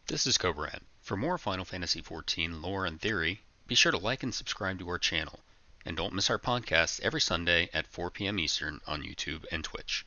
This is Cobran. For more Final Fantasy XIV lore and theory, be sure to like and subscribe to our channel. And don't miss our podcast every Sunday at 4 p.m. Eastern on YouTube and Twitch.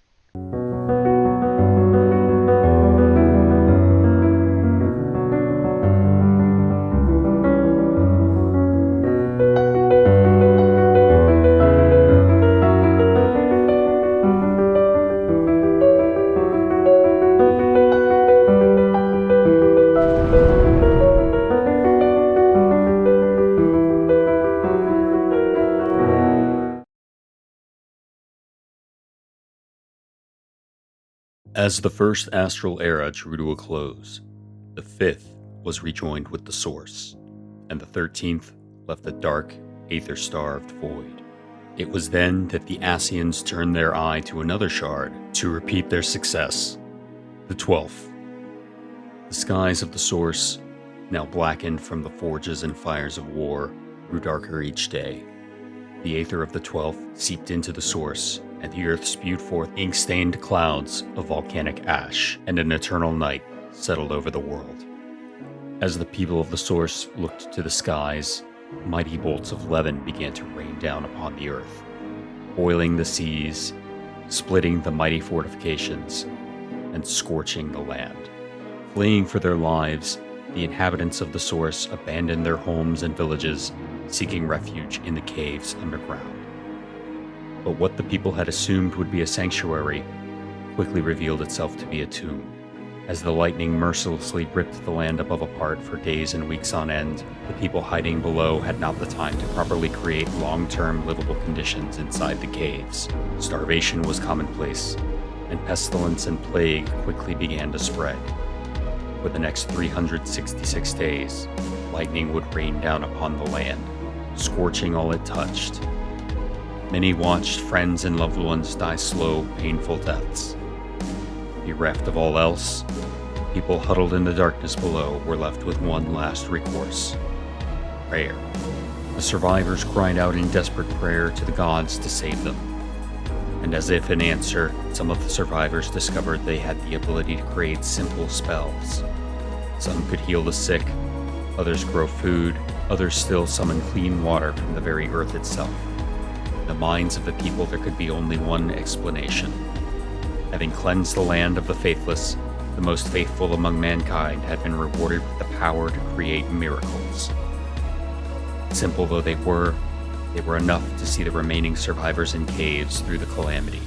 As the first Astral Era drew to a close, the fifth was rejoined with the Source, and the 13th left a dark, aether-starved void. It was then that the Ascians turned their eye to another shard to repeat their success, the 12th. The skies of the Source, now blackened from the forges and fires of war, grew darker each day. The aether of the 12th seeped into the Source, and the earth spewed forth ink-stained clouds of volcanic ash, and an eternal night settled over the world. As the people of the Source looked to the skies, mighty bolts of levin began to rain down upon the earth, boiling the seas, splitting the mighty fortifications, and scorching the land. Fleeing for their lives, the inhabitants of the Source abandoned their homes and villages, seeking refuge in the caves underground. But what the people had assumed would be a sanctuary quickly revealed itself to be a tomb. As the lightning mercilessly ripped the land above apart for days and weeks on end, the people hiding below had not the time to properly create long-term livable conditions inside the caves. Starvation was commonplace, and pestilence and plague quickly began to spread. For the next 366 days, lightning would rain down upon the land, scorching all it touched. Many watched friends and loved ones die slow, painful deaths. Bereft of all else, people huddled in the darkness below were left with one last recourse: prayer. The survivors cried out in desperate prayer to the gods to save them. And as if in answer, some of the survivors discovered they had the ability to create simple spells. Some could heal the sick, others grow food, others still summon clean water from the very earth itself. In the minds of the people, there could be only one explanation. Having cleansed the land of the faithless, the most faithful among mankind had been rewarded with the power to create miracles. Simple though they were enough to see the remaining survivors in caves through the calamity.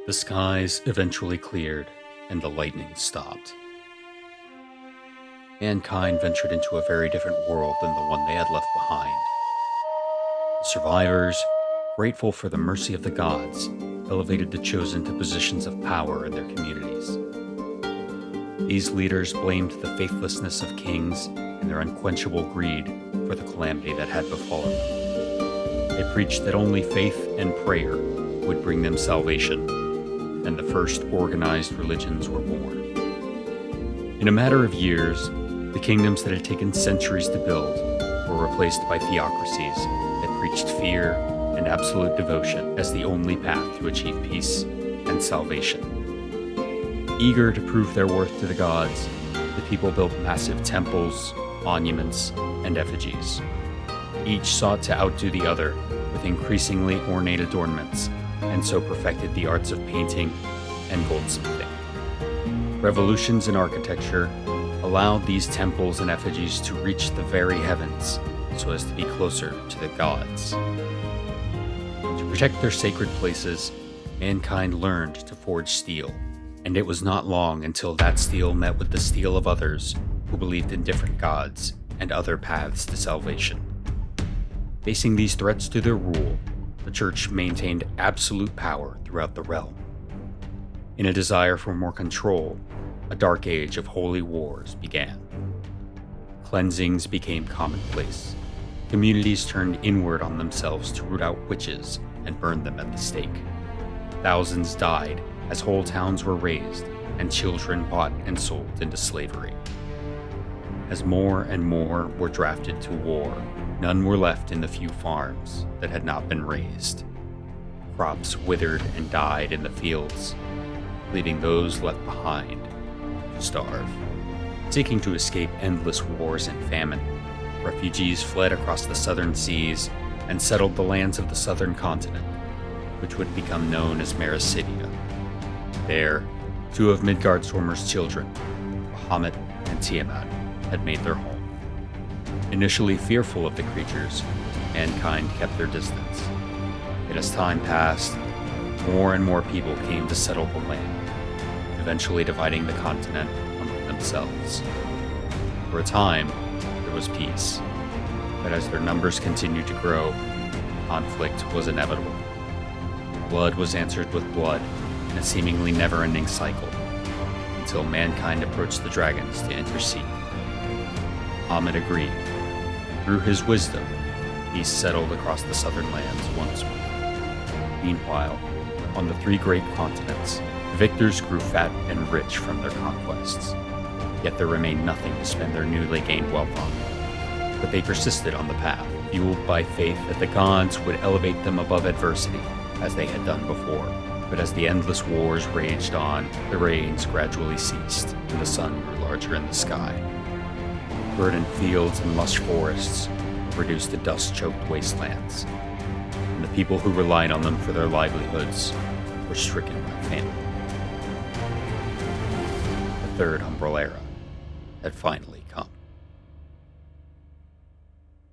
The skies eventually cleared, and the lightning stopped. Mankind ventured into a very different world than the one they had left behind. The survivors, grateful for the mercy of the gods, elevated the chosen to positions of power in their communities. These leaders blamed the faithlessness of kings and their unquenchable greed for the calamity that had befallen them. They preached that only faith and prayer would bring them salvation, and the first organized religions were born. In a matter of years, the kingdoms that had taken centuries to build were replaced by theocracies that preached fear and absolute devotion as the only path to achieve peace and salvation. Eager to prove their worth to the gods, the people built massive temples, monuments, and effigies. Each sought to outdo the other with increasingly ornate adornments, and so perfected the arts of painting and goldsmithing. Revolutions in architecture allowed these temples and effigies to reach the very heavens so as to be closer to the gods. To protect their sacred places, mankind learned to forge steel, and it was not long until that steel met with the steel of others who believed in different gods and other paths to salvation. Facing these threats to their rule, the Church maintained absolute power throughout the realm. In a desire for more control, a dark age of holy wars began. Cleansings became commonplace. Communities turned inward on themselves to root out witches and burn them at the stake. Thousands died as whole towns were razed and children bought and sold into slavery. As more and more were drafted to war, none were left in the few farms that had not been razed. Crops withered and died in the fields, leaving those left behind to starve. Seeking to escape endless wars and famine, refugees fled across the southern seas and settled the lands of the southern continent, which would become known as Mericidia. There, two of Midgardstormer's children, Bahamut and Tiamat, had made their home. Initially fearful of the creatures, mankind kept their distance. Yet as time passed, more and more people came to settle the land, eventually dividing the continent among themselves. For a time, there was peace, but as their numbers continued to grow, conflict was inevitable. Blood was answered with blood in a seemingly never-ending cycle, until mankind approached the dragons to intercede. Bahamut agreed, and through his wisdom, peace settled across the southern lands once more. Meanwhile, on the three great continents, the victors grew fat and rich from their conquests. Yet there remained nothing to spend their newly gained wealth on. But they persisted on the path, fueled by faith that the gods would elevate them above adversity, as they had done before. But as the endless wars raged on, the rains gradually ceased, and the sun grew larger in the sky. Verdant fields and lush forests were reduced to dust-choked wastelands, and the people who relied on them for their livelihoods were stricken by famine. The Third Umbral Era had finally